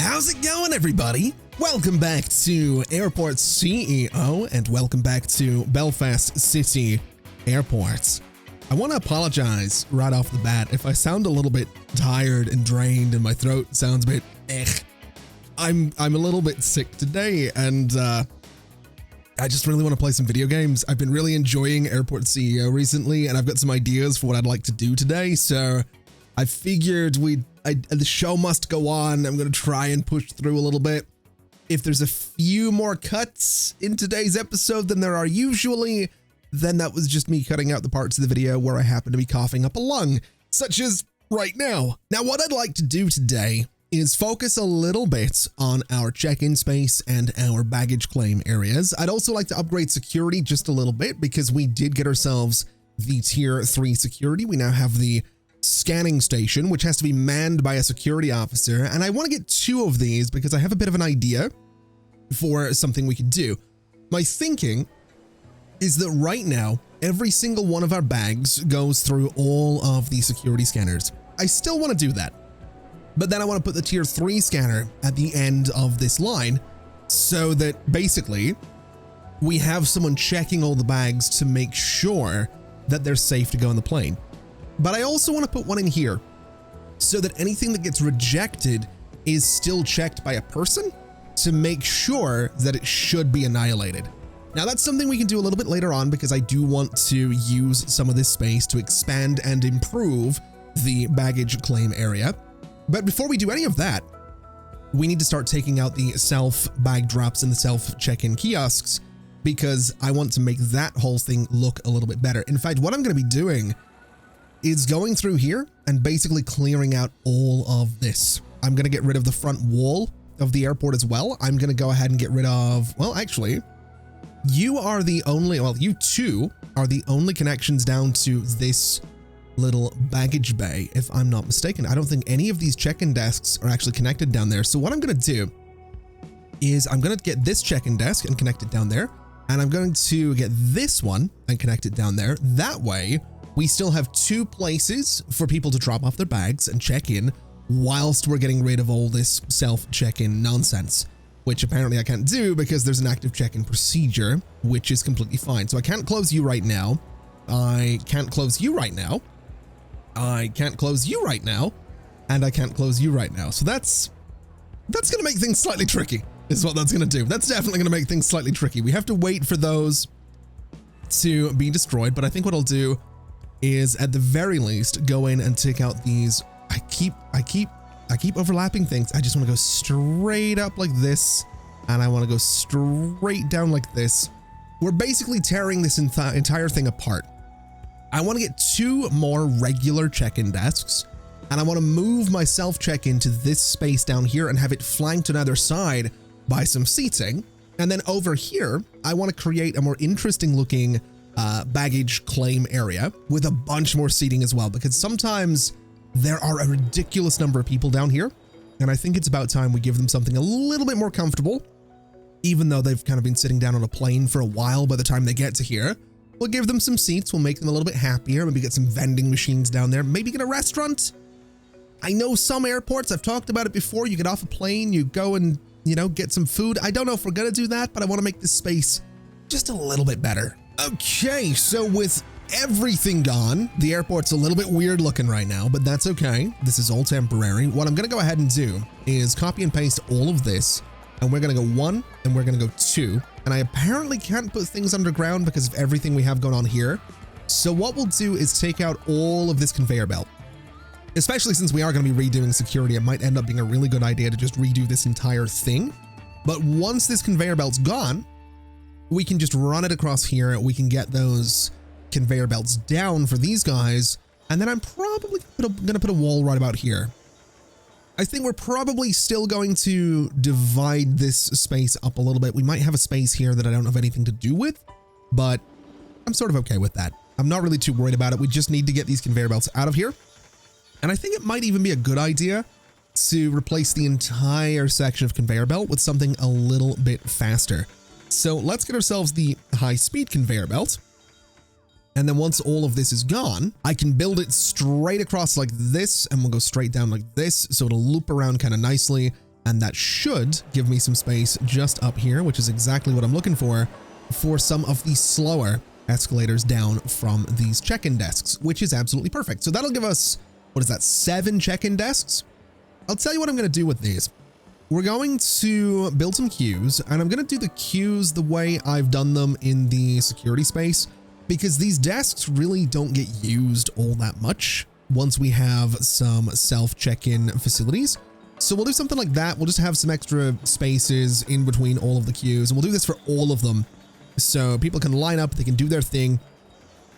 How's it going, everybody? Welcome back to Airport CEO and welcome back to Belfast City Airport. I want to apologize right off the bat if I sound a little bit tired and drained and my throat sounds a bit I'm a little bit sick today, and I just really want to play some video games. I've been really enjoying Airport CEO recently, and I've got some ideas for what I'd like to do today, so I figured the show must go on. I'm going to try and push through a little bit. If there's a few more cuts in today's episode than there are usually, then that was just me cutting out the parts of the video where I happen to be coughing up a lung, such as right now. Now, what I'd like to do today is focus a little bit on our check-in space and our baggage claim areas. I'd also like to upgrade security just a little bit because we did get ourselves the tier 3 security. We now have the scanning station, which has to be manned by a security officer, and I want to get 2 of these because I have a bit of an idea for something we could do. My thinking is that right now every single one of our bags goes through all of the security scanners. I still want to do that, but then I want to put the tier 3 scanner at the end of this line so that basically we have someone checking all the bags to make sure that they're safe to go on the plane. But I also want to put one in here so that anything that gets rejected is still checked by a person to make sure that it should be annihilated. Now, that's something we can do a little bit later on because I do want to use some of this space to expand and improve the baggage claim area. But before we do any of that, we need to start taking out the self bag drops and the self check-in kiosks because I want to make that whole thing look a little bit better. In fact, what I'm going to be doing is going through here and basically clearing out all of this. I'm going to get rid of the front wall of the airport as well. I'm going to go ahead and get rid of, well, actually, you are the only, well, you two are the only connections down to this little baggage bay, if I'm not mistaken. I don't think any of these check-in desks are actually connected down there. So what I'm going to do is I'm going to get this check-in desk and connect it down there. And I'm going to get this one and connect it down there. That way, we still have 2 places for people to drop off their bags and check in whilst we're getting rid of all this self-check-in nonsense, which apparently I can't do because there's an active check-in procedure, which is completely fine. So I can't close you right now. I can't close you right now. I can't close you right now. And I can't close you right now. So that's going to make things slightly tricky, is what that's going to do. That's definitely going to make things slightly tricky. We have to wait for those to be destroyed, but I think what I'll do is at the very least go in and take out these. I keep overlapping things. I just want to go straight up like this, and I want to go straight down like this. We're basically tearing this entire thing apart. I want to get 2 more regular check-in desks, and I want to move my self-check-in to this space down here and have it flanked on either side by some seating. And then over here, I want to create a more interesting looking baggage claim area with a bunch more seating as well, because sometimes there are a ridiculous number of people down here, and I think it's about time we give them something a little bit more comfortable. Even though they've kind of been sitting down on a plane for a while by the time they get to here, we'll give them some seats, we'll make them a little bit happier, maybe get some vending machines down there, maybe get a restaurant. I know some airports, I've talked about it before, you get off a plane, you go and, you know, get some food. I don't know if we're gonna do that, but I want to make this space just a little bit better. Okay, so with everything gone, the airport's a little bit weird looking right now, but that's okay. This is all temporary. What I'm going to go ahead and do is copy and paste all of this, and we're going to go 1 and we're going to go 2. And I apparently can't put things underground because of everything we have going on here. So what we'll do is take out all of this conveyor belt. Especially since we are going to be redoing security, it might end up being a really good idea to just redo this entire thing. But once this conveyor belt's gone, we can just run it across here. We can get those conveyor belts down for these guys. And then I'm probably going to put a wall right about here. I think we're probably still going to divide this space up a little bit. We might have a space here that I don't have anything to do with, but I'm sort of okay with that. I'm not really too worried about it. We just need to get these conveyor belts out of here. And I think it might even be a good idea to replace the entire section of conveyor belt with something a little bit faster. So let's get ourselves the high-speed conveyor belt. And then once all of this is gone, I can build it straight across like this, and we'll go straight down like this. So it'll loop around kind of nicely. And that should give me some space just up here, which is exactly what I'm looking for some of the slower escalators down from these check-in desks, which is absolutely perfect. So that'll give us, what is that, 7 check-in desks? I'll tell you what I'm going to do with these. We're going to build some queues, and I'm going to do the queues the way I've done them in the security space, because these desks really don't get used all that much once we have some self-check-in facilities. So we'll do something like that. We'll just have some extra spaces in between all of the queues, and we'll do this for all of them so people can line up, they can do their thing.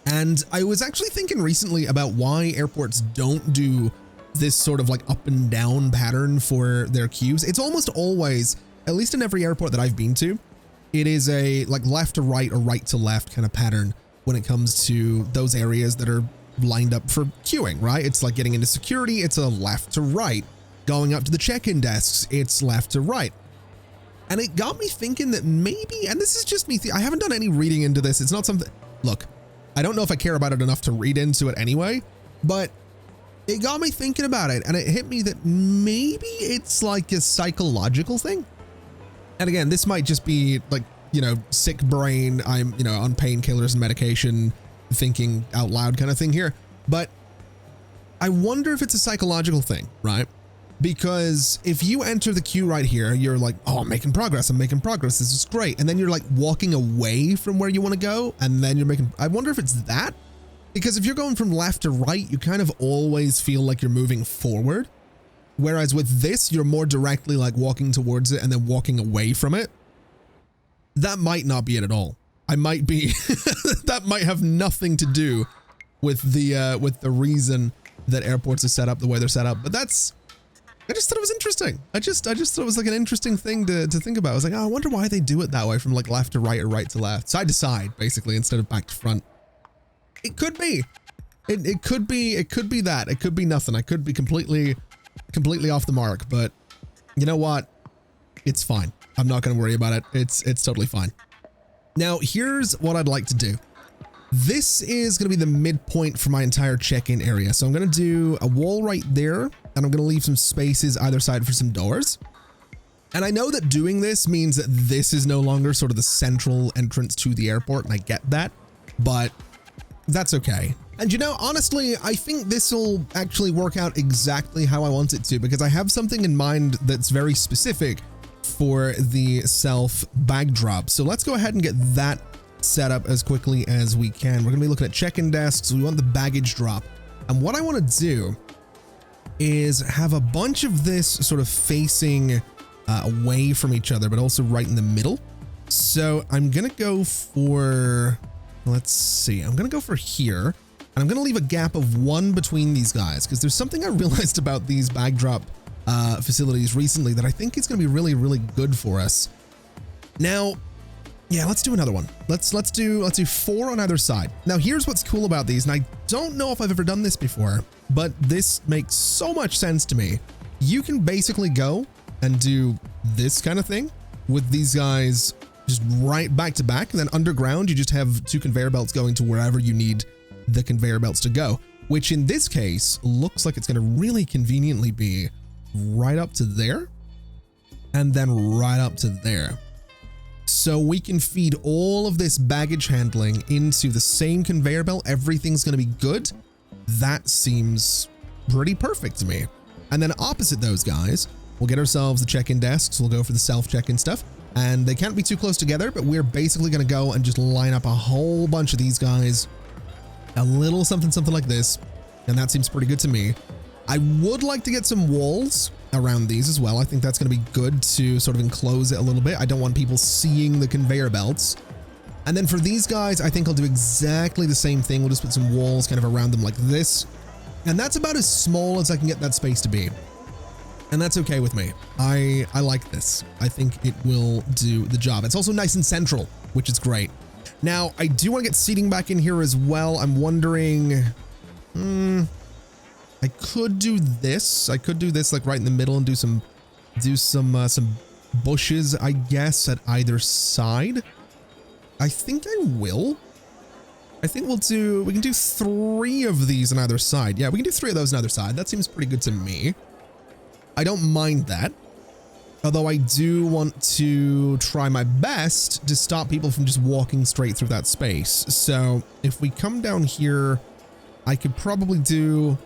And I was actually thinking recently about why airports don't do this sort of like up and down pattern for their queues. It's almost always, at least in every airport that I've been to, it is a like left to right or right to left kind of pattern when it comes to those areas that are lined up for queuing, right? It's like getting into security, it's a left to right. Going up to the check-in desks, it's left to right. And it got me thinking that maybe, and this is just me, I haven't done any reading into this. It's not something, look, I don't know if I care about it enough to read into it anyway, but it got me thinking about it, and it hit me that maybe it's like a psychological thing. And again, this might just be like, you know, sick brain, I'm, you know, on painkillers and medication, thinking out loud kind of thing here. But I wonder if it's a psychological thing, right? Because if you enter the queue right here, you're like, oh, I'm making progress. This is great. And then you're like walking away from where you want to go. And then you're making, I wonder if it's that. Because if you're going from left to right, you kind of always feel like you're moving forward. Whereas with this, you're more directly like walking towards it and then walking away from it. That might not be it at all. I might be, that might have nothing to do with the reason that airports are set up the way they're set up. But that's, I just thought it was interesting. I just thought it was like an interesting thing to think about. I was like, oh, I wonder why they do it that way, from like left to right or right to left, side to side, basically, instead of back to front. It could be. It could be that. It could be nothing. I could be completely off the mark, but you know what? It's fine. I'm not going to worry about it. It's totally fine. Now, here's what I'd like to do. This is going to be the midpoint for my entire check-in area. So I'm going to do a wall right there, and I'm going to leave some spaces either side for some doors. And I know that doing this means that this is no longer sort of the central entrance to the airport, and I get that, but that's okay. And you know, honestly, I think this will actually work out exactly how I want it to, because I have something in mind that's very specific for the self bag drop. So let's go ahead and get that set up as quickly as we can. We're gonna be looking at check-in desks. We want the baggage drop. And what I want to do is have a bunch of this sort of facing away from each other, but also right in the middle. So I'm gonna go for, let's see, I'm gonna go for here, and I'm gonna leave a gap of 1 between these guys, because there's something I realized about these bag drop facilities recently that I think is gonna be really, really good for us. Now, yeah, let's do another one. Let's do 4 on either side. Now, here's what's cool about these, and I don't know if I've ever done this before, but this makes so much sense to me. You can basically go and do this kind of thing with these guys just right back to back, and then underground, you just have 2 conveyor belts going to wherever you need the conveyor belts to go, which in this case looks like it's going to really conveniently be right up to there and then right up to there. So we can feed all of this baggage handling into the same conveyor belt. Everything's going to be good. That seems pretty perfect to me. And then opposite those guys, we'll get ourselves the check-in desks. We'll go for the self-check-in stuff, and they can't be too close together, but we're basically going to go and just line up a whole bunch of these guys, a little something like this. And that seems pretty good to me. I would like to get some walls around these as well. I think that's going to be good to sort of enclose it a little bit. I don't want people seeing the conveyor belts. And then for these guys, I think I'll do exactly the same thing. We'll just put some walls kind of around them like this. And that's about as small as I can get that space to be. And that's okay with me. I like this. I think it will do the job. It's also nice and central, which is great. Now, I do want to get seating back in here as well. I'm wondering, I could do this. I could do this like right in the middle and do some bushes, I guess, at either side. I think I will. I think we can do 3 of these on either side. Yeah, we can do 3 of those on either side. That seems pretty good to me. I don't mind that. Although I do want to try my best to stop people from just walking straight through that space. So if we come down here, I could probably do...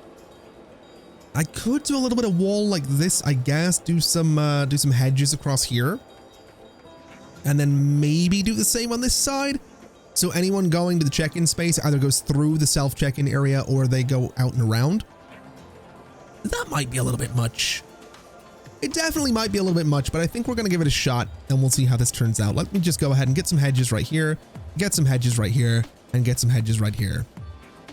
I could do a little bit of wall like this, I guess. Do some hedges across here. And then maybe do the same on this side. So anyone going to the check-in space either goes through the self-check-in area or they go out and around. That might be a little bit much. It definitely might be a little bit much, but I think we're going to give it a shot and we'll see how this turns out. Let me just go ahead and get some hedges right here, get some hedges right here, and get some hedges right here.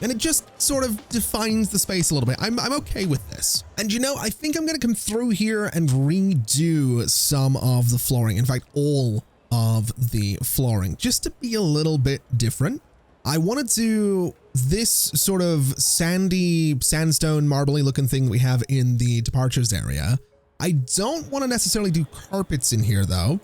And it just sort of defines the space a little bit. I'm okay with this. And you know, I think I'm going to come through here and redo some of the flooring. In fact, all of the flooring, just to be a little bit different. I want to do this sort of sandy, sandstone, marbly looking thing that we have in the departures area. I don't want to necessarily do carpets in here though.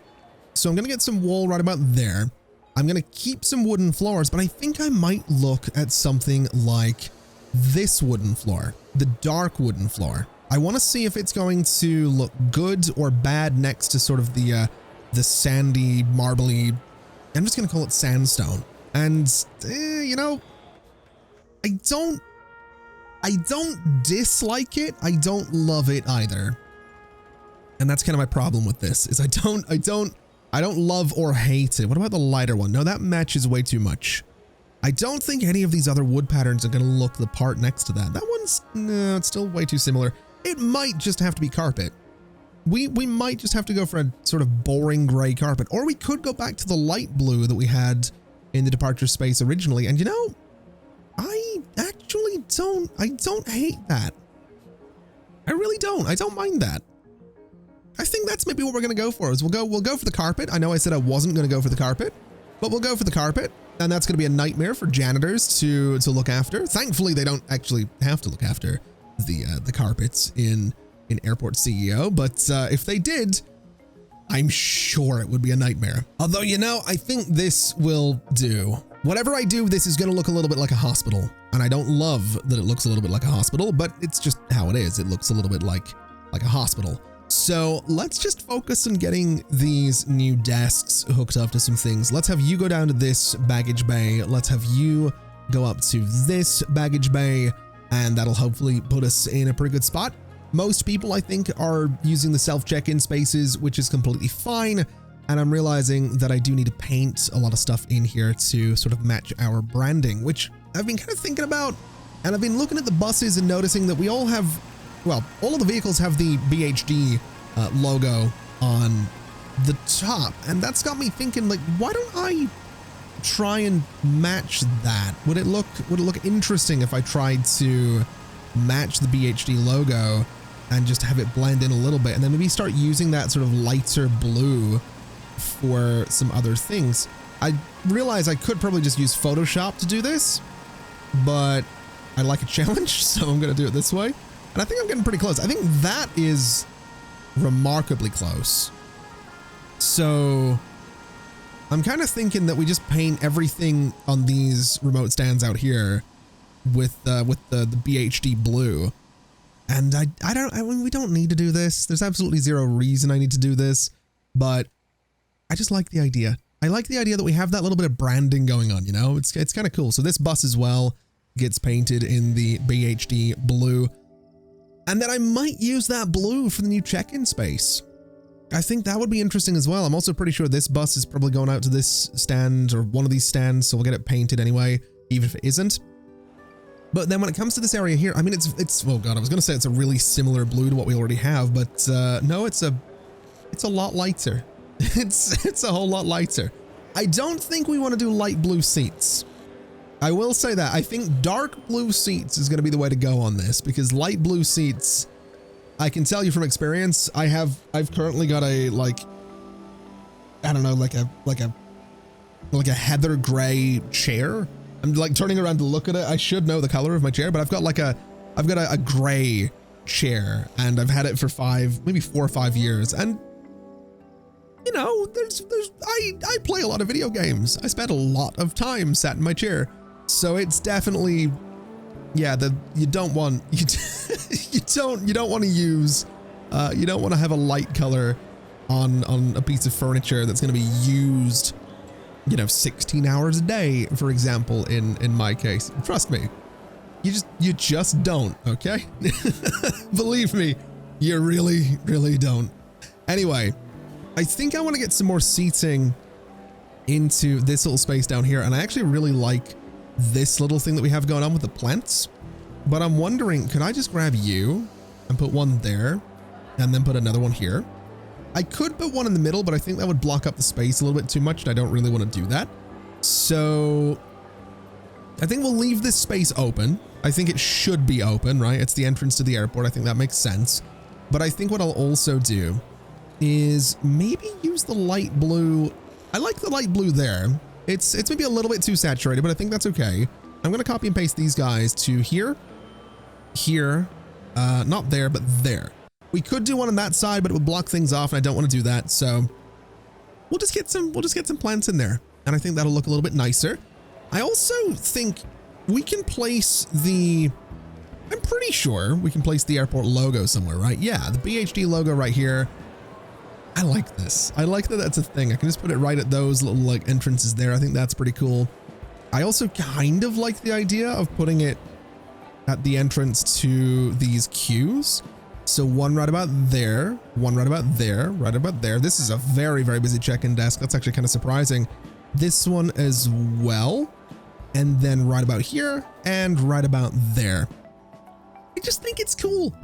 So I'm going to get some wool right about there. I'm going to keep some wooden floors, but I think I might look at something like this wooden floor, the dark wooden floor. I want to see if it's going to look good or bad next to sort of the sandy, marbly, I'm just going to call it sandstone. And, you know, I don't dislike it. I don't love it either. And that's kind of my problem with this is I don't love or hate it. What about the lighter one? No, that matches way too much. I don't think any of these other wood patterns are going to look the part next to that. That one's, no, it's still way too similar. It might just have to be carpet. We might just have to go for a sort of boring gray carpet, or we could go back to the light blue that we had in the departure space originally. And you know, I actually don't hate that. I really don't. I don't mind that. I think that's maybe what we're going to go for is we'll go for the carpet. I know I said I wasn't going to go for the carpet, but we'll go for the carpet. And that's going to be a nightmare for janitors to look after. Thankfully, they don't actually have to look after the carpets in Airport CEO. But if they did, I'm sure it would be a nightmare. Although, you know, I think this will do. Whatever I do, this is going to look a little bit like a hospital. And I don't love that it looks a little bit like a hospital, but it's just how it is. It looks a little bit like a hospital. So let's just focus on getting these new desks hooked up to some things. Let's have you go down to this baggage bay. Let's have you go up to this baggage bay, and that'll hopefully put us in a pretty good spot. Most people, I think, are using the self-check-in spaces, which is completely fine. And I'm realizing that I do need to paint a lot of stuff in here to sort of match our branding, which I've been kind of thinking about. And I've been looking at the buses and noticing that we all have, well, all of the vehicles have the BHD logo on the top. And that's got me thinking, like, why don't I try and match that? Would it look interesting if I tried to match the BHD logo and just have it blend in a little bit, and then maybe start using that sort of lighter blue for some other things? I realize I could probably just use Photoshop to do this, but I like a challenge, so I'm going to do it this way. And I think I'm getting pretty close. I think that is remarkably close. So I'm kind of thinking that we just paint everything on these remote stands out here with the BHD blue. And I mean, we don't need to do this. There's absolutely zero reason I need to do this, but I just like the idea. I like the idea that we have that little bit of branding going on, you know? It's kind of cool. So this bus as well gets painted in the BHD blue. And then I might use that blue for the new check-in space. I think that would be interesting as well. I'm also pretty sure this bus is probably going out to this stand or one of these stands, so we'll get it painted anyway, even if it isn't. But then when it comes to this area here, I mean, it's oh god, I was going to say it's a really similar blue to what we already have, but no, it's a lot lighter. It's a whole lot lighter. I don't think we want to do light blue seats. I will say that. I think dark blue seats is going to be the way to go on this, because light blue seats, I can tell you from experience, I've currently got a, like, I don't know, like a heather gray chair. I'm like turning around to look at it. I should know the color of my chair, but I've got a gray chair, and I've had it for maybe 4 or 5 years. And you know, I play a lot of video games. I spent a lot of time sat in my chair. So it's definitely, yeah, you don't want to use, you don't want to have a light color on a piece of furniture that's going to be used, you know, 16 hours a day, for example, in my case. Trust me, you just don't, okay? Believe me, you really don't. Anyway, I think I want to get some more seating into this little space down here, and I actually really like this little thing that we have going on with the plants. But I'm wondering, could I just grab you and put one there and then put another one here? I could put one in the middle, but I think that would block up the space a little bit too much, and I don't really want to do that. So I think we'll leave this space open. I think it should be open, right? It's the entrance to the airport. I think that makes sense. But I think what I'll also do is maybe use the light blue. I like the light blue there. It's maybe a little bit too saturated, but I think that's okay. I'm going to copy and paste these guys to here, not there, but there. We could do one on that side, but it would block things off, and I don't want to do that. So we'll just get some plants in there, and I think that'll look a little bit nicer. I also think we can place I'm pretty sure we can place the airport logo somewhere, right? Yeah, the BHD logo right here. I like this. I like that that's a thing. I can just put it right at those little like entrances there. I think that's pretty cool. I also kind of like the idea of putting it at the entrance to these queues. So one right about there, one right about there, right about there. This is a very busy check-in desk. That's actually kind of surprising. This one as well. And then right about here and right about there. I just think it's cool.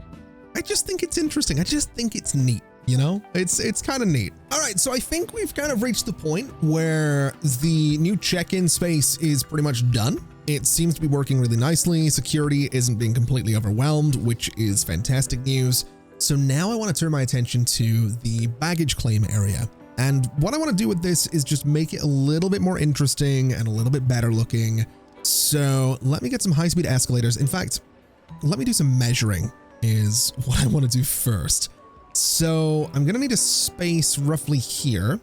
I just think it's interesting. I just think it's neat. You know, it's kind of neat. All right, so I think we've kind of reached the point where the new check-in space is pretty much done. It seems to be working really nicely. Security isn't being completely overwhelmed, which is fantastic news. So now I want to turn my attention to the baggage claim area. And what I want to do with this is just make it a little bit more interesting and a little bit better looking. So let me get some high-speed escalators. In fact, let me do some measuring is what I want to do first. So I'm going to need a space roughly here,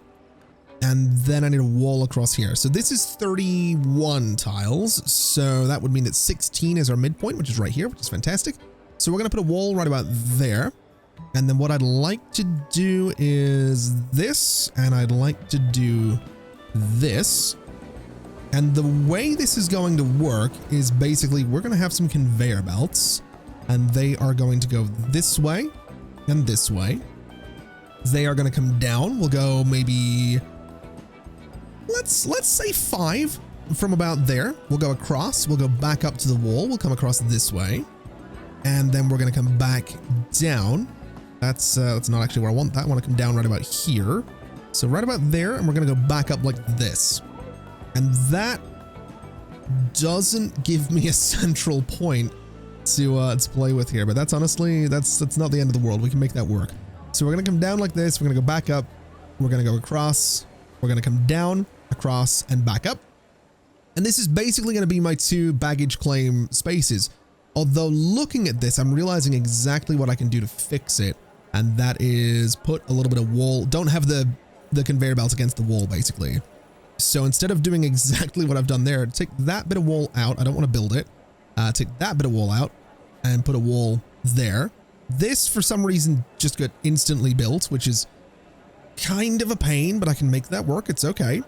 and then I need a wall across here. So this is 31 tiles. So that would mean that 16 is our midpoint, which is right here, which is fantastic. So we're going to put a wall right about there. And then what I'd like to do is this, and I'd like to do this. And the way this is going to work is basically we're going to have some conveyor belts, and they are going to go this way and this way. They are going to come down. We'll go maybe, let's say 5 from about there. We'll go across. We'll go back up to the wall. We'll come across this way, and then we're going to come back down. That's not actually where I want that. I want to come down right about here. So right about there, and we're going to go back up like this. And that doesn't give me a central point to play with here, but that's honestly, that's not the end of the world. We can make that work. So we're going to come down like this. We're going to go back up. We're going to go across. We're going to come down, across, and back up. And this is basically going to be my 2 baggage claim spaces. Although looking at this, I'm realizing exactly what I can do to fix it. And that is put a little bit of wall. Don't have the conveyor belts against the wall, basically. So instead of doing exactly what I've done there, take that bit of wall out. I don't want to build it. Take that bit of wall out and put a wall there. This, for some reason, just got instantly built, which is kind of a pain, but I can make that work. It's okay.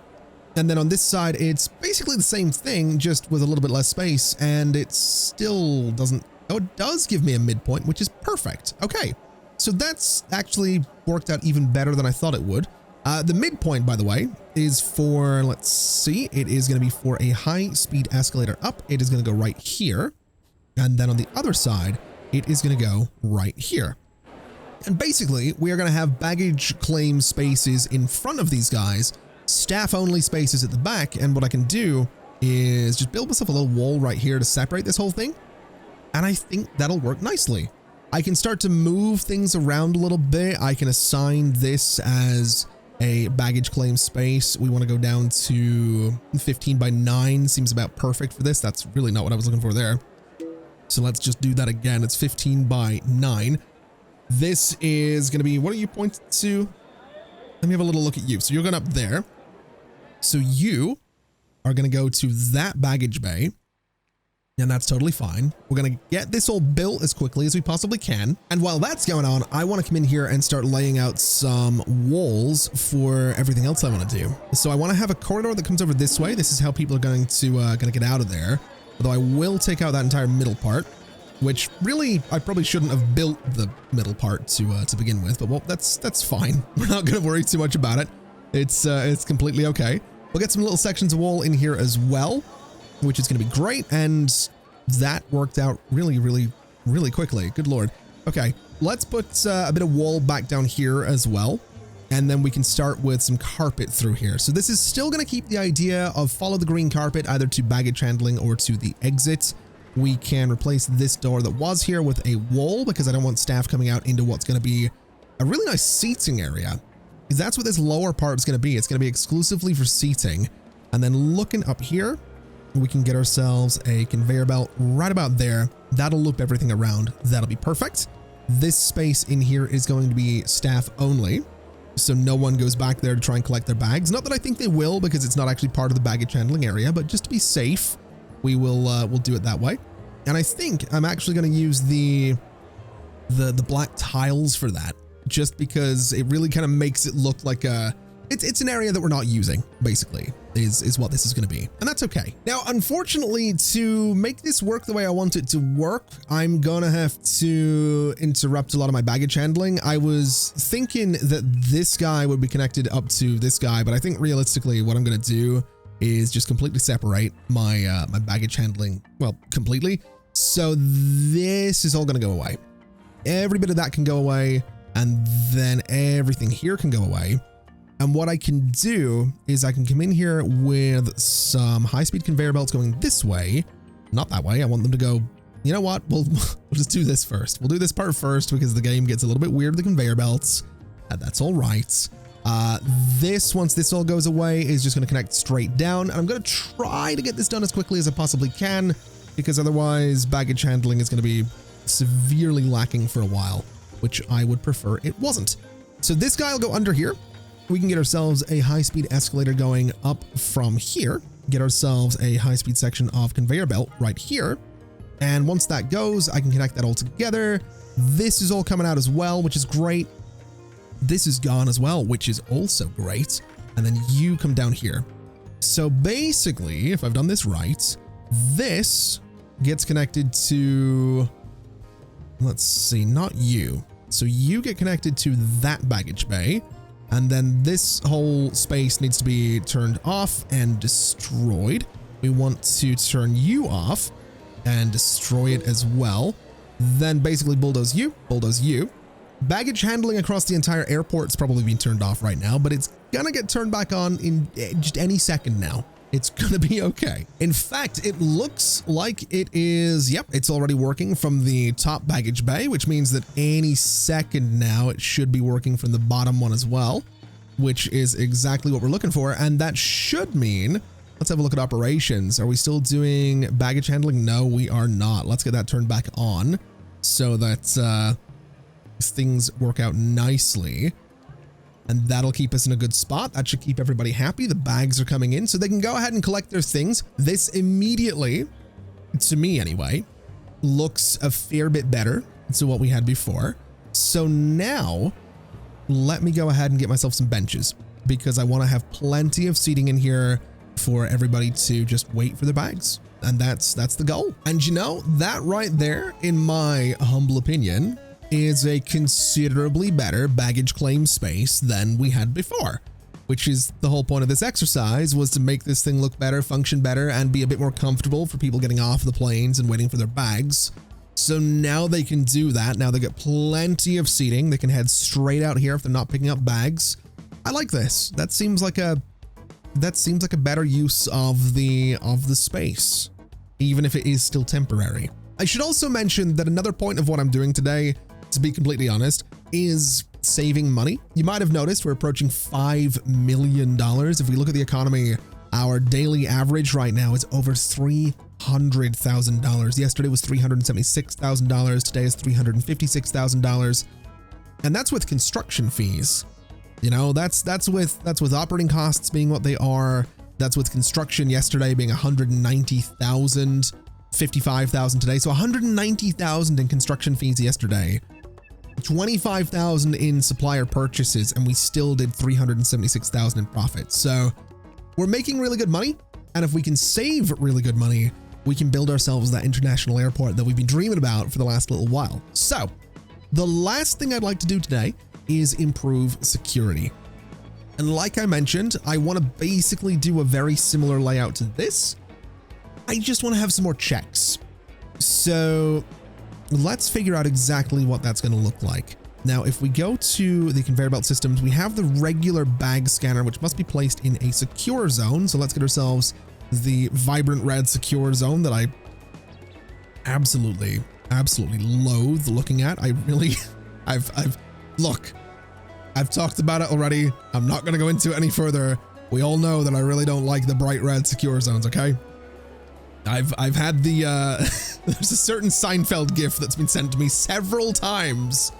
And then on this side, it's basically the same thing, just with a little bit less space, and it still doesn't... Oh, it does give me a midpoint, which is perfect. Okay, so that's actually worked out even better than I thought it would. The midpoint, by the way, is for, let's see, it is going to be for a high-speed escalator up. It is going to go right here. And then on the other side, it is going to go right here. And basically, we are going to have baggage claim spaces in front of these guys, staff-only spaces at the back, and what I can do is just build myself a little wall right here to separate this whole thing, and I think that'll work nicely. I can start to move things around a little bit. I can assign this as a baggage claim space. We want to go down to 15 by 9. Seems about perfect for this. That's really not what I was looking for there. So let's just do that again. It's 15 by 9. This is going to be, what are you pointing to? Let me have a little look at you. So you're going up there. So you are going to go to that baggage bay. and that's totally fine. We're going to get this all built as quickly as we possibly can. And while that's going on, I want to come in here and start laying out some walls for everything else I want to do. So I want to have a corridor that comes over this way. This is how people are going to get out of there. Although I will take out that entire middle part, which really I probably shouldn't have built the middle part to begin with. But well, that's fine. We're not going to worry too much about it. It's completely okay. We'll get some little sections of wall in here as well, which is going to be great. And that worked out really, really, really quickly. Good Lord. Okay, let's put a bit of wall back down here as well. And then we can start with some carpet through here. So this is still going to keep the idea of follow the green carpet either to baggage handling or to the exit. We can replace this door that was here with a wall because I don't want staff coming out into what's going to be a really nice seating area. Because that's what this lower part is going to be. It's going to be exclusively for seating. And then looking up here, we can get ourselves a conveyor belt right about there. That'll loop everything around. That'll be perfect. This space in here is going to be staff only. So no one goes back there to try and collect their bags. Not that I think they will, because it's not actually part of the baggage handling area, but just to be safe, we'll do it that way. And I think I'm actually going to use the black tiles for that, just because it really kind of makes it look like it's an area that we're not using, basically, is what this is going to be. And that's okay. Now, unfortunately, to make this work the way I want it to work, I'm going to have to interrupt a lot of my baggage handling. I was thinking that this guy would be connected up to this guy, but I think realistically what I'm going to do is just completely separate my my baggage handling, well, completely. So this is all going to go away. Every bit of that can go away, and then everything here can go away. And what I can do is I can come in here with some high-speed conveyor belts going this way, not that way. I want them to go, you know what? We'll just do this first. We'll do this part first because the game gets a little bit weird with the conveyor belts. And that's all right. Once this all goes away, is just going to connect straight down. And I'm going to try to get this done as quickly as I possibly can, because otherwise baggage handling is going to be severely lacking for a while, which I would prefer it wasn't. So this guy will go under here. We can get ourselves a high-speed escalator going up from here, get ourselves a high-speed section of conveyor belt right here. And once that goes, I can connect that all together. This is all coming out as well, which is great. This is gone as well, which is also great. And then you come down here. So basically, if I've done this right, this gets connected to, let's see, not you. So you get connected to that baggage bay. And then this whole space needs to be turned off and destroyed. We want to turn you off and destroy it as well. Then basically bulldoze you, bulldoze you. Baggage handling across the entire airport's probably being turned off right now, but it's gonna get turned back on in just any second now. It's gonna be okay. In fact, it looks like it is, yep, it's already working from the top baggage bay, which means that any second now it should be working from the bottom one as well, which is exactly what we're looking for. And that should mean, let's have a look at operations. Are we still doing baggage handling? No, we are not. Let's get that turned back on so that things work out nicely. And that'll keep us in a good spot. That should keep everybody happy. The bags are coming in so they can go ahead and collect their things. This immediately, to me anyway, looks a fair bit better to what we had before. So now let me go ahead and get myself some benches, because I want to have plenty of seating in here for everybody to just wait for their bags. And that's the goal. And you know, that right there, in my humble opinion, is a considerably better baggage claim space than we had before, which is the whole point of this exercise, was to make this thing look better, function better, and be a bit more comfortable for people getting off the planes and waiting for their bags. So now they can do that. Now they get plenty of seating. They can head straight out here if they're not picking up bags. I like this. That seems like a better use of the space, even if it is still temporary. I should also mention that another point of what I'm doing today, to be completely honest, is saving money. You might have noticed we're approaching $5 million. If we look at the economy, our daily average right now is over $300,000. Yesterday was $376,000. Today is $356,000. And that's with construction fees. You know, that's with operating costs being what they are. That's with construction yesterday being $190,000. 55,000 today. So 190,000 in construction fees yesterday, 25,000 in supplier purchases, and we still did 376,000 in profit. So we're making really good money. And if we can save really good money, we can build ourselves that international airport that we've been dreaming about for the last little while. So the last thing I'd like to do today is improve security. And like I mentioned, I want to basically do a very similar layout to this. I just want to have some more checks. So let's figure out exactly what that's going to look like. Now, if we go to the conveyor belt systems, we have the regular bag scanner, which must be placed in a secure zone. So let's get ourselves the vibrant red secure zone that I absolutely loathe looking at. I really, I've talked about it already. I'm not going to go into it any further. We all know that I really don't like the bright red secure zones, okay? I've had the, there's a certain Seinfeld gif that's been sent to me several times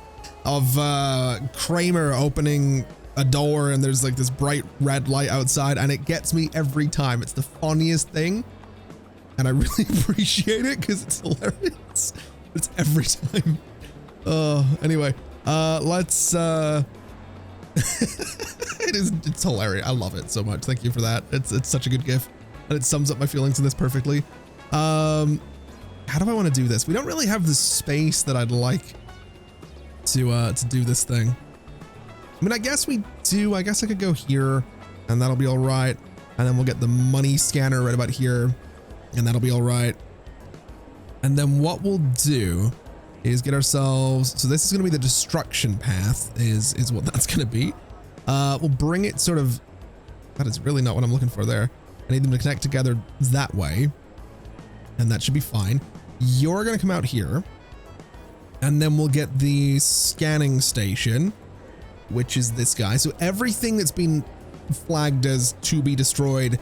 of Kramer opening a door and there's like this bright red light outside, and it gets me every time. It's the funniest thing. And I really appreciate it because it's hilarious. It's every time. Anyway, let's, it's hilarious. I love it so much. Thank you for that. It's such a good gif, and it sums up my feelings in this perfectly. How do I want to do this? We don't really have the space that I'd like to do this thing. I mean, I guess we do. I guess I could go here and that'll be all right. And then we'll get the money scanner right about here and that'll be all right. And then what we'll do is get ourselves, so this is going to be the destruction path is what that's going to be. We'll bring it sort of, that is really not what I'm looking for there. I need them to connect together that way. And that should be fine. You're going to come out here. And then we'll get the scanning station, which is this guy. So everything that's been flagged as to be destroyed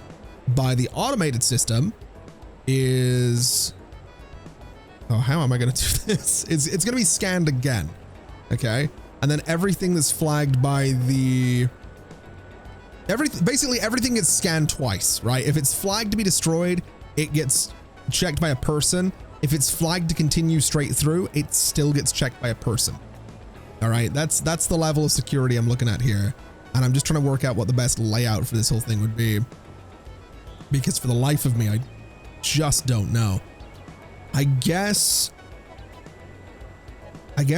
by the automated system is, oh, how am I going to do this? It's going to be scanned again. Okay. And then everything that's flagged by the, basically everything gets scanned twice, right? If it's flagged to be destroyed, it gets checked by a person. If it's flagged to continue straight through, it still gets checked by a person. All right, that's the level of security I'm looking at here. And I'm just trying to work out what the best layout for this whole thing would be. Because for the life of me, I just don't know. I guess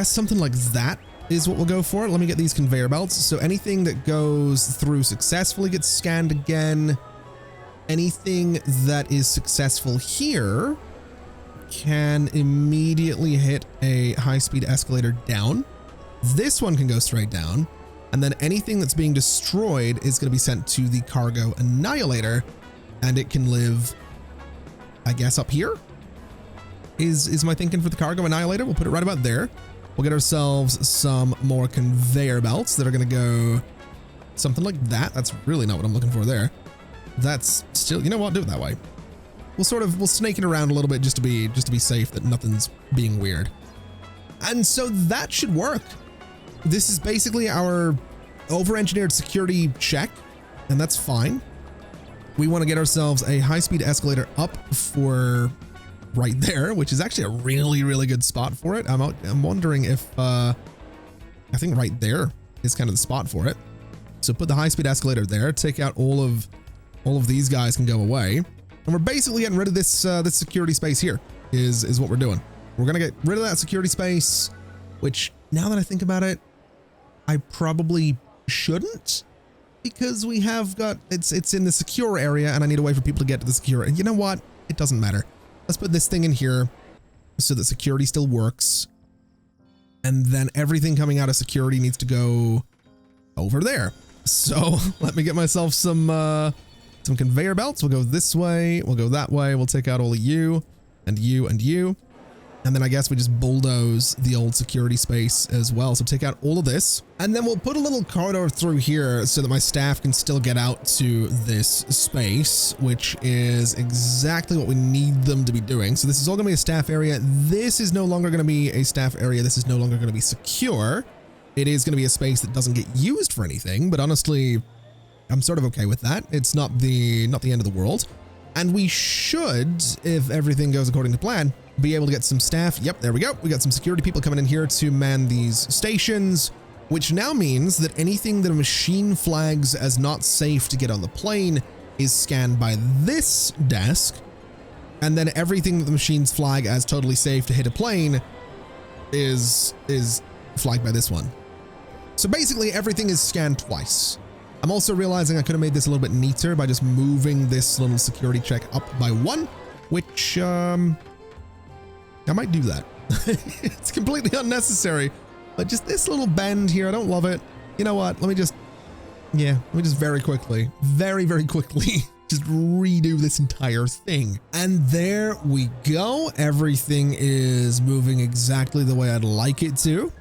something like that is what we'll go for. Let me get these conveyor belts. So anything that goes through successfully gets scanned again. Anything that is successful here can immediately hit a high-speed escalator down. This one can go straight down. And then anything that's being destroyed is going to be sent to the cargo annihilator, and it can live, I guess, up here is my thinking for the cargo annihilator. We'll put it right about there. We'll get ourselves some more conveyor belts that are going to go something like that. That's really not what I'm looking for there. That's still, you know what, do it that way. We'll snake it around a little bit just to be safe that nothing's being weird. And so that should work. This is basically our over-engineered security check, and that's fine. We want to get ourselves a high-speed escalator up for right there, which is actually a really, really good spot for it. I'm wondering if, I think right there is kind of the spot for it. So put the high-speed escalator there, take out all of these guys can go away. And we're basically getting rid of this, this security space here is what we're doing. We're going to get rid of that security space, which now that I think about it, I probably shouldn't, because we have got, it's in the secure area and I need a way for people to get to the secure. And you know what? It doesn't matter. Let's put this thing in here so that security still works. And then everything coming out of security needs to go over there. So let me get myself some conveyor belts. We'll go this way. We'll go that way. We'll take out all of you and you and you. And then I guess we just bulldoze the old security space as well. So take out all of this. And then we'll put a little corridor through here so that my staff can still get out to this space, which is exactly what we need them to be doing. So this is all going to be a staff area. This is no longer going to be a staff area. This is no longer going to be secure. It is going to be a space that doesn't get used for anything, but honestly, I'm sort of okay with that. It's not the end of the world. And we should, if everything goes according to plan, be able to get some staff. Yep, there we go. We got some security people coming in here to man these stations, which now means that anything that a machine flags as not safe to get on the plane is scanned by this desk. And then everything that the machines flag as totally safe to hit a plane is flagged by this one. So basically everything is scanned twice. I'm also realizing I could have made this a little bit neater by just moving this little security check up by one, which I might do that. It's completely unnecessary, but just this little bend here, I don't love it. You know what? Let me just very quickly, very quickly just redo this entire thing. And there we go. Everything is moving exactly the way I'd like it to,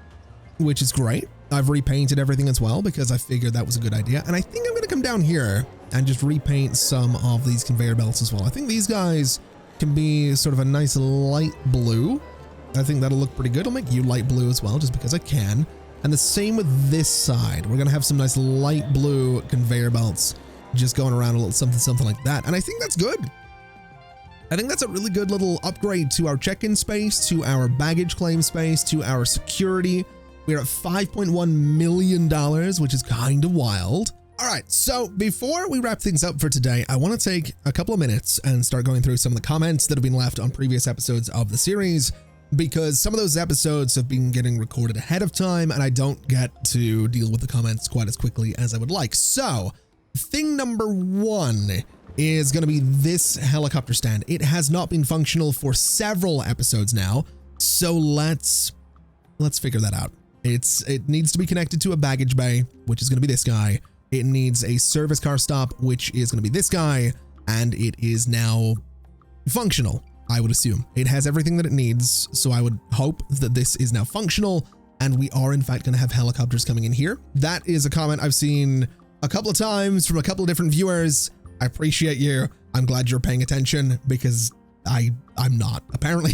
which is great. I've repainted everything as well because I figured that was a good idea. And I think I'm going to come down here and just repaint some of these conveyor belts as well. I think these guys can be sort of a nice light blue. I think that'll look pretty good. I'll make you light blue as well, just because I can. And the same with this side. We're going to have some nice light blue conveyor belts just going around a little something like that. And I think that's good. I think that's a really good little upgrade to our check-in space, to our baggage claim space, to our security. We're at $5.1 million, which is kind of wild. All right, so before we wrap things up for today, I want to take a couple of minutes and start going through some of the comments that have been left on previous episodes of the series, because some of those episodes have been getting recorded ahead of time and I don't get to deal with the comments quite as quickly as I would like. So thing number one is going to be this helicopter stand. It has not been functional for several episodes now, so let's figure that out. It needs to be connected to a baggage bay, which is going to be this guy. It needs a service car stop, which is going to be this guy, and it is now functional, I would assume. It has everything that it needs, so I would hope that this is now functional, and we are in fact going to have helicopters coming in here. That is a comment I've seen a couple of times from a couple of different viewers. I appreciate you. I'm glad you're paying attention, because I'm not, apparently.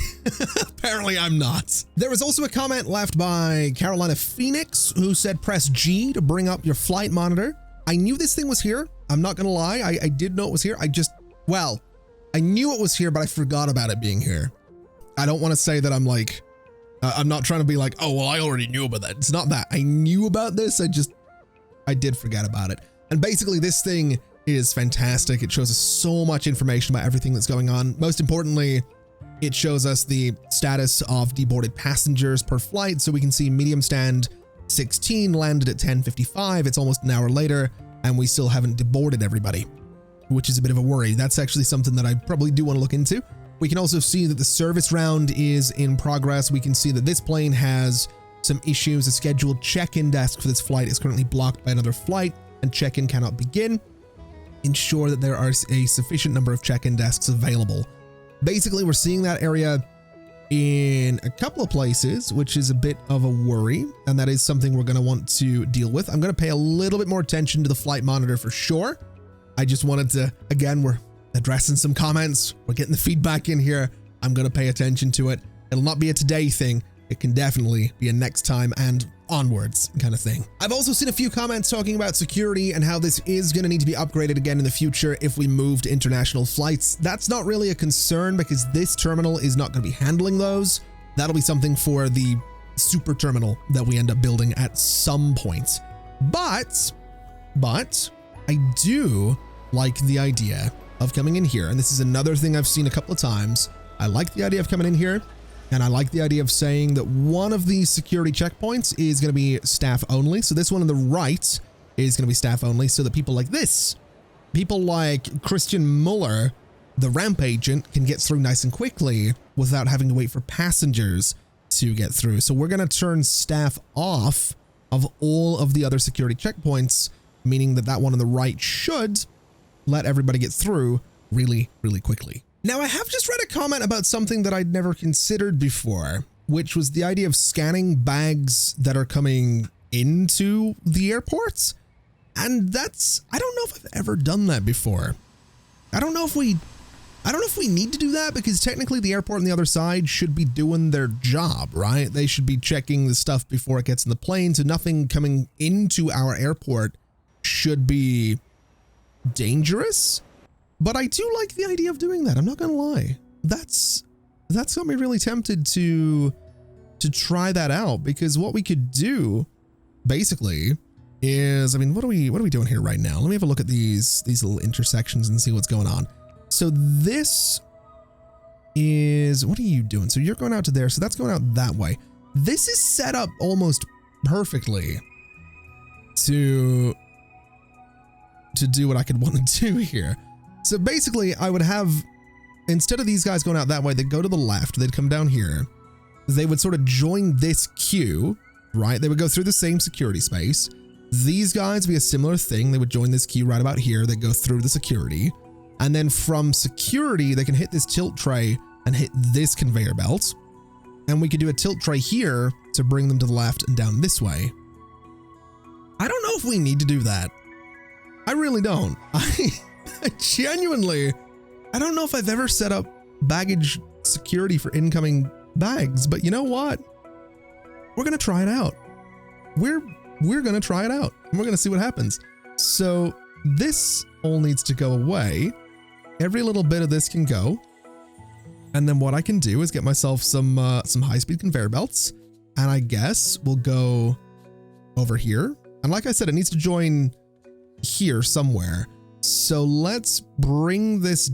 Apparently I'm not. There was also a comment left by Carolina Phoenix, who said press G to bring up your flight monitor. I knew this thing was here. I'm not gonna lie. I did know it was here. I knew it was here, but I forgot about it being here. I don't want to say that I'm like, I'm not trying to be like, oh, well, I already knew about that. It's not that. I knew about this. I did forget about it. And basically this thing is fantastic. It shows us so much information about everything that's going on. Most importantly, it shows us the status of deboarded passengers per flight. So we can see medium stand 16 landed at 10:55. It's almost an hour later and we still haven't deboarded everybody, which is a bit of a worry. That's actually something that I probably do want to look into. We can also see that the service round is in progress. We can see that this plane has some issues. A scheduled check-in desk for this flight is currently blocked by another flight and check-in cannot begin. Ensure that there are a sufficient number of check-in desks available. Basically, we're seeing that area in a couple of places, which is a bit of a worry, and that is something we're going to want to deal with. I'm going to pay a little bit more attention to the flight monitor for sure. I just wanted to, again, we're addressing some comments. We're getting the feedback in here. I'm going to pay attention to it. It'll not be a today thing. It can definitely be a next time and onwards kind of thing. I've also seen a few comments talking about security and how this is going to need to be upgraded again in the future if we move to international flights. That's not really a concern because this terminal is not going to be handling those. That'll be something for the super terminal that we end up building at some point. But I do like the idea of coming in here. And this is another thing I've seen a couple of times. I like the idea of coming in here. And I like the idea of saying that one of these security checkpoints is going to be staff only. So this one on the right is going to be staff only so that people like this, people like Christian Muller, the ramp agent, can get through nice and quickly without having to wait for passengers to get through. So we're going to turn staff off of all of the other security checkpoints, meaning that that one on the right should let everybody get through really, really quickly. Now, I have just read a comment about something that I'd never considered before, which was the idea of scanning bags that are coming into the airports. And that's, I don't know if I've ever done that before. I don't know if we need to do that because technically the airport on the other side should be doing their job, right? They should be checking the stuff before it gets in the plane. So nothing coming into our airport should be dangerous. But I do like the idea of doing that. I'm not gonna lie. That's got me really tempted to try that out, because what we could do basically is, I mean, what are we doing here right now? Let me have a look at these little intersections and see what's going on. So this is, what are you doing? So you're going out to there. So that's going out that way. This is set up almost perfectly to do what I could want to do here. So basically I would have, instead of these guys going out that way, they'd go to the left, they'd come down here. They would sort of join this queue, right? They would go through the same security space. These guys would be a similar thing. They would join this queue right about here. They go through the security. And then from security, they can hit this tilt tray and hit this conveyor belt. And we could do a tilt tray here to bring them to the left and down this way. I don't know if we need to do that. I really don't. I genuinely, I don't know if I've ever set up baggage security for incoming bags, but you know what? We're going to try it out. We're going to try it out and we're going to see what happens. So this all needs to go away. Every little bit of this can go. And then what I can do is get myself some high-speed conveyor belts, and I guess we'll go over here. And like I said, it needs to join here somewhere. So let's bring this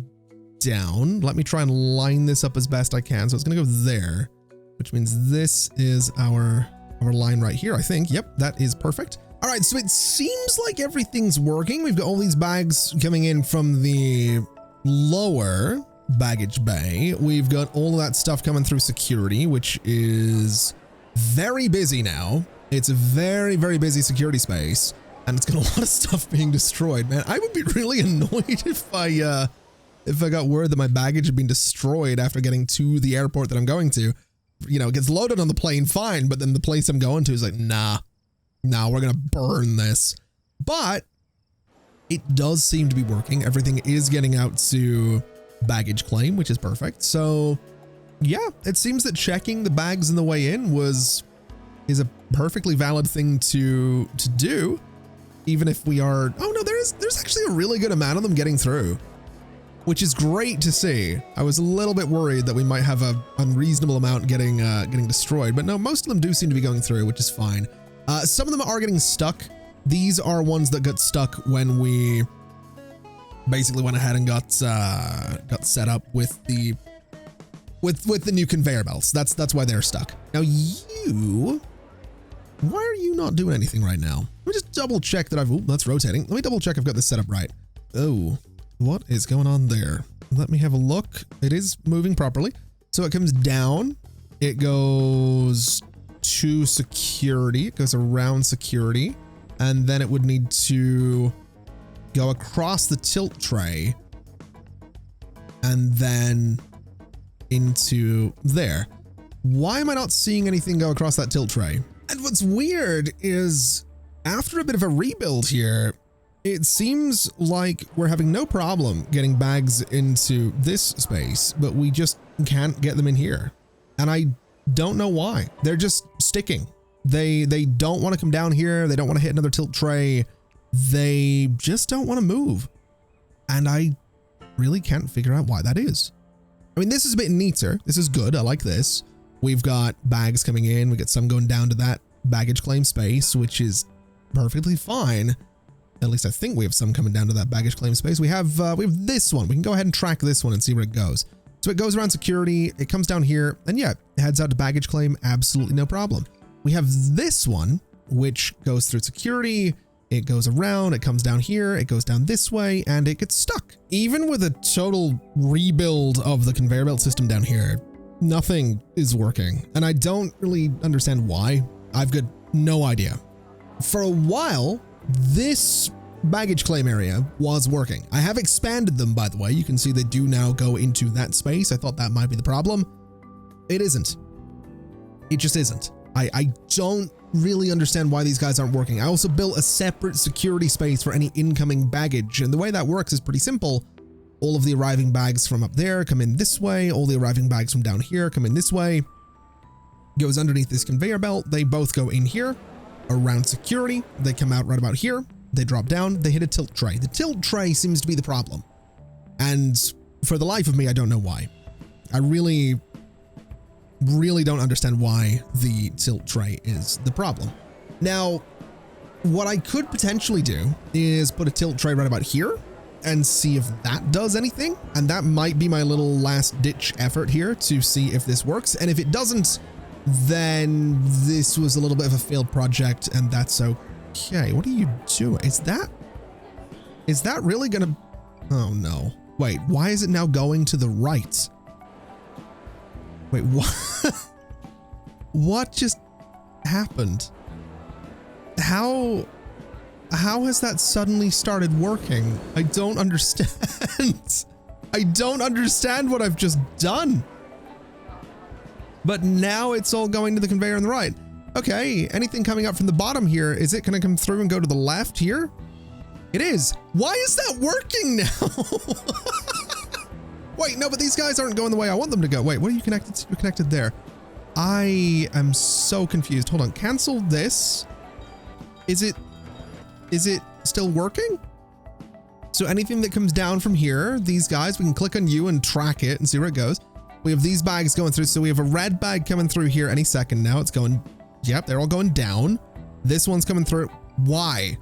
down. Let me try and line this up as best I can. So it's going to go there, which means this is our line right here, I think. Yep, that is perfect. All right, so it seems like everything's working. We've got all these bags coming in from the lower baggage bay. We've got all of that stuff coming through security, which is very busy now. It's a very, very busy security space, and it's got a lot of stuff being destroyed, man. I would be really annoyed if I got word that my baggage had been destroyed after getting to the airport that I'm going to. You know, it gets loaded on the plane, fine, but then the place I'm going to is like, nah, we're gonna burn this. But it does seem to be working. Everything is getting out to baggage claim, which is perfect. So yeah, it seems that checking the bags on the way in is a perfectly valid thing to do, even if we are, oh no, there's actually a really good amount of them getting through, which is great to see. I was a little bit worried that we might have a unreasonable amount getting destroyed, but no, most of them do seem to be going through, which is fine. Some of them are getting stuck. These are ones that got stuck when we basically went ahead and got set up with the new conveyor belts. That's why they're stuck. Now why are you not doing anything right now? Let me just double check that that's rotating. Let me double check I've got this set up right. Oh, what is going on there? Let me have a look. It is moving properly. So it comes down, it goes to security, it goes around security, and then it would need to go across the tilt tray and then into there. Why am I not seeing anything go across that tilt tray? And what's weird is after a bit of a rebuild here, it seems like we're having no problem getting bags into this space, but we just can't get them in here. And I don't know why. They're just sticking. They don't want to come down here. They don't want to hit another tilt tray. They just don't want to move. And I really can't figure out why that is. I mean, this is a bit neater. This is good. I like this. We've got bags coming in. We got some going down to that baggage claim space, which is perfectly fine. At least I think we have some coming down to that baggage claim space. We have this one. We can go ahead and track this one and see where it goes. So it goes around security. It comes down here, and yeah, it heads out to baggage claim. Absolutely no problem. We have this one, which goes through security. It goes around, it comes down here, it goes down this way, and it gets stuck. Even with a total rebuild of the conveyor belt system down here, nothing is working. And I don't really understand why. I've got no idea. For a while, this baggage claim area was working. I have expanded them, by the way. You can see they do now go into that space. I thought that might be the problem. It isn't. It just isn't. I don't really understand why these guys aren't working. I also built a separate security space for any incoming baggage, and the way that works is pretty simple. All of the arriving bags from up there come in this way. All the arriving bags from down here come in this way. Goes underneath this conveyor belt. They both go in here, around security. They come out right about here. They drop down. They hit a tilt tray. The tilt tray seems to be the problem. And for the life of me, I don't know why. I really don't understand why the tilt tray is the problem. Now, what I could potentially do is put a tilt tray right about here and see if that does anything. And that might be my little last ditch effort here to see if this works. And if it doesn't, then this was a little bit of a failed project, and that's okay. What are you doing? Is that really gonna, oh no. Wait, why is it now going to the right? Wait, what? What just happened? How has that suddenly started working? I don't understand. I don't understand what I've just done. But now it's all going to the conveyor on the right. Okay, anything coming up from the bottom here, is it gonna come through and go to the left here? It is. Why is that working now? Wait, no, but these guys aren't going the way I want them to go. Wait, what are you connected to? You're connected there. I am so confused. Hold on, cancel this. Is it still working? So anything that comes down from here, these guys, we can click on you and track it and see where it goes. We have these bags going through. So we have a red bag coming through here any second now. It's going, yep, they're all going down. This one's coming through. Why?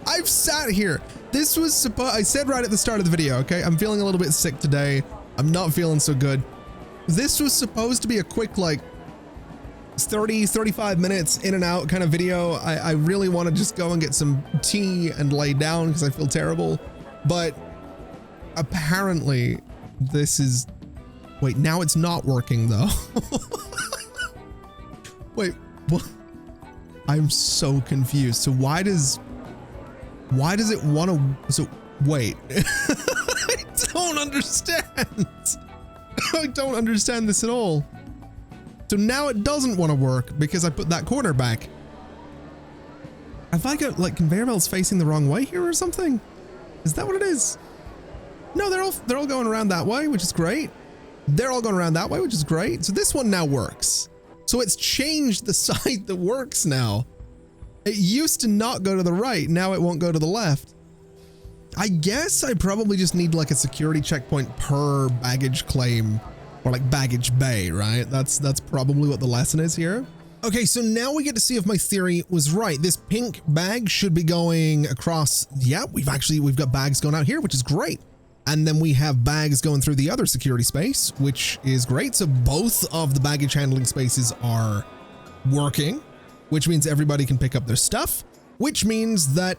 I've sat here. This was supposed, I said right at the start of the video, okay? I'm feeling a little bit sick today. I'm not feeling so good. This was supposed to be a quick, like 30, 35 minutes in and out kind of video. I really want to just go and get some tea and lay down because I feel terrible. But apparently this is, wait, now it's not working though. Wait, what? I'm so confused. So why does it want to, so wait, I don't understand. I don't understand this at all. So now it doesn't want to work because I put that corner back. Have I got like conveyor belts facing the wrong way here or something? Is that what it is? No, they're all going around that way, which is great. They're all going around that way, which is great. So this one now works. So it's changed the side that works now. It used to not go to the right. Now it won't go to the left. I guess I probably just need like a security checkpoint per baggage claim or like baggage bay, right? That's probably what the lesson is here. Okay, so now we get to see if my theory was right. This pink bag should be going across. Yeah, we've got bags going out here, which is great. And then we have bags going through the other security space, which is great. So both of the baggage handling spaces are working, which means everybody can pick up their stuff, which means that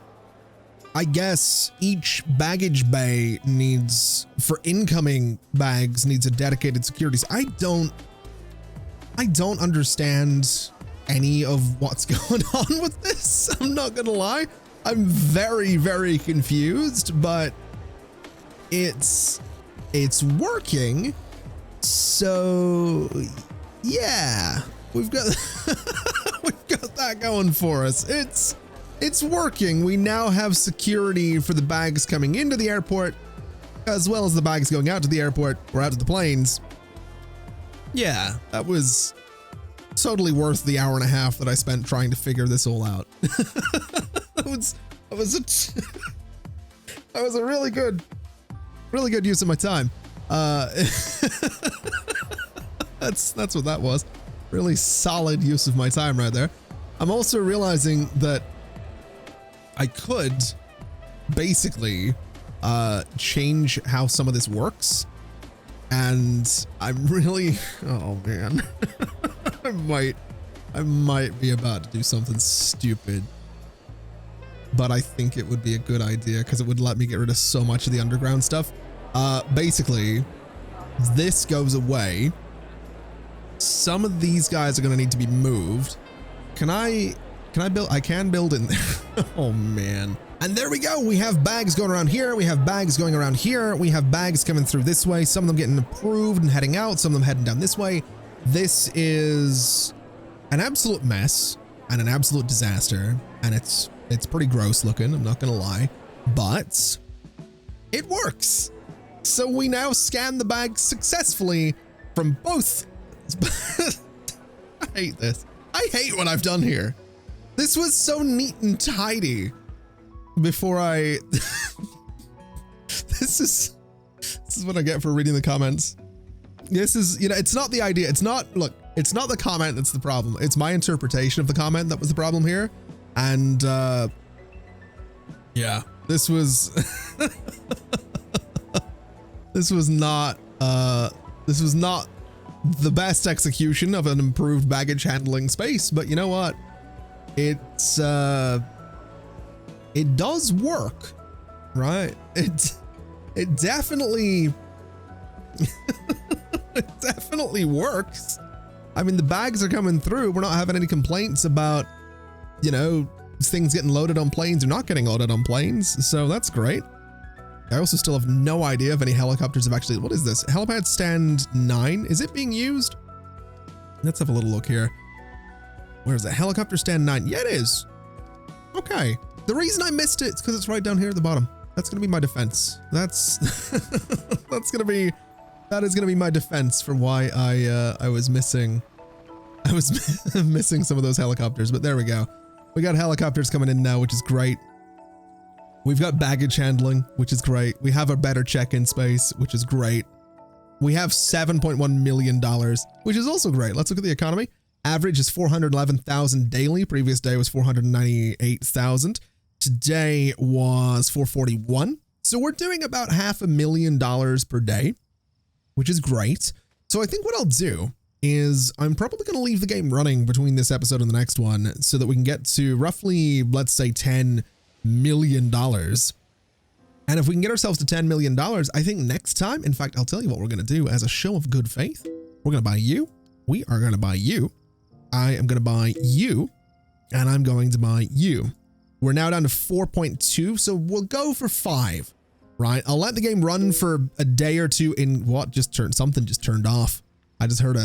I guess each baggage bay needs, for incoming bags, needs a dedicated security. I don't understand any of what's going on with this. I'm not gonna lie. I'm very, very confused, but it's working. So yeah, we've got we've got that going for us. It's working. We now have security for the bags coming into the airport as well as the bags going out to the airport or out to the planes. Yeah, that was totally worth the hour and a half that I spent trying to figure this all out. that was a really good use of my time. That's what that was. Really solid use of my time right there. I'm also realizing that I could basically change how some of this works, and I'm really, oh man, I might be about to do something stupid, but I think it would be a good idea because it would let me get rid of so much of the underground stuff. Basically, this goes away. Some of these guys are going to need to be moved. Can I build? I can build in there. Oh man. And there we go. We have bags going around here. We have bags going around here. We have bags coming through this way. Some of them getting approved and heading out. Some of them heading down this way. This is an absolute mess and an absolute disaster. And it's pretty gross looking. I'm not going to lie, but it works. So we now scan the bags successfully from both. I hate this. I hate what I've done here. This was so neat and tidy. before I, this is what I get for reading the comments. This is, you know, it's not the idea. It's not, look, it's not the comment that's the problem. It's my interpretation of the comment that was the problem here. And, yeah, this was, this was not the best execution of an improved baggage handling space, but you know what? It's, it does work, right? It definitely, it definitely works. I mean, the bags are coming through. We're not having any complaints about, you know, things getting loaded on planes or not getting loaded on planes. So that's great. I also still have no idea if any helicopters have actually, what is this? Helipad stand 9. Is it being used? Let's have a little look here. Where is it? Helicopter stand 9. Yeah, it is. Okay. The reason I missed it is because it's right down here at the bottom. That's going to be my defense. That's, that is going to be my defense for why I was missing some of those helicopters, but there we go. We got helicopters coming in now, which is great. We've got baggage handling, which is great. We have a better check-in space, which is great. We have $7.1 million, which is also great. Let's look at the economy. Average is 411,000 daily. Previous day was 498,000. Today was 441. So we're doing about $500,000 per day, which is great. So I think what I'll do is I'm probably going to leave the game running between this episode and the next one so that we can get to roughly, let's say, $10 million. And if we can get ourselves to $10 million, I think next time, in fact, I'll tell you what we're going to do as a show of good faith. We're going to buy you. We are going to buy you. I am going to buy you. And I'm going to buy you. We're now down to 4.2. So we'll go for 5, right? I'll let the game run for a day or two in what something just turned off. I just heard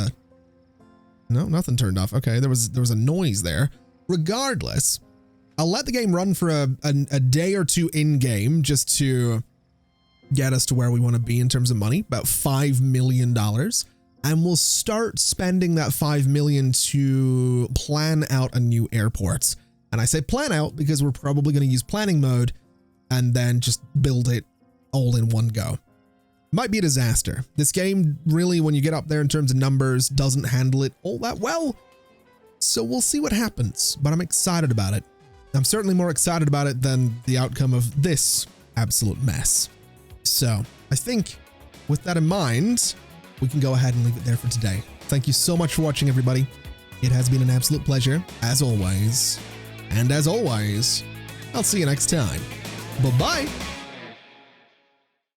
no, nothing turned off. Okay. There was a noise there. Regardless, I'll let the game run for a day or two in game just to get us to where we want to be in terms of money, about $5 million. And we'll start spending that $5 million to plan out a new airport. And I say plan out because we're probably going to use planning mode and then just build it all in one go. Might be a disaster. This game really, when you get up there in terms of numbers, doesn't handle it all that well. So we'll see what happens, but I'm excited about it. I'm certainly more excited about it than the outcome of this absolute mess. So I think with that in mind, we can go ahead and leave it there for today. Thank you so much for watching, everybody. It has been an absolute pleasure, as always. And as always, I'll see you next time. Bye-bye.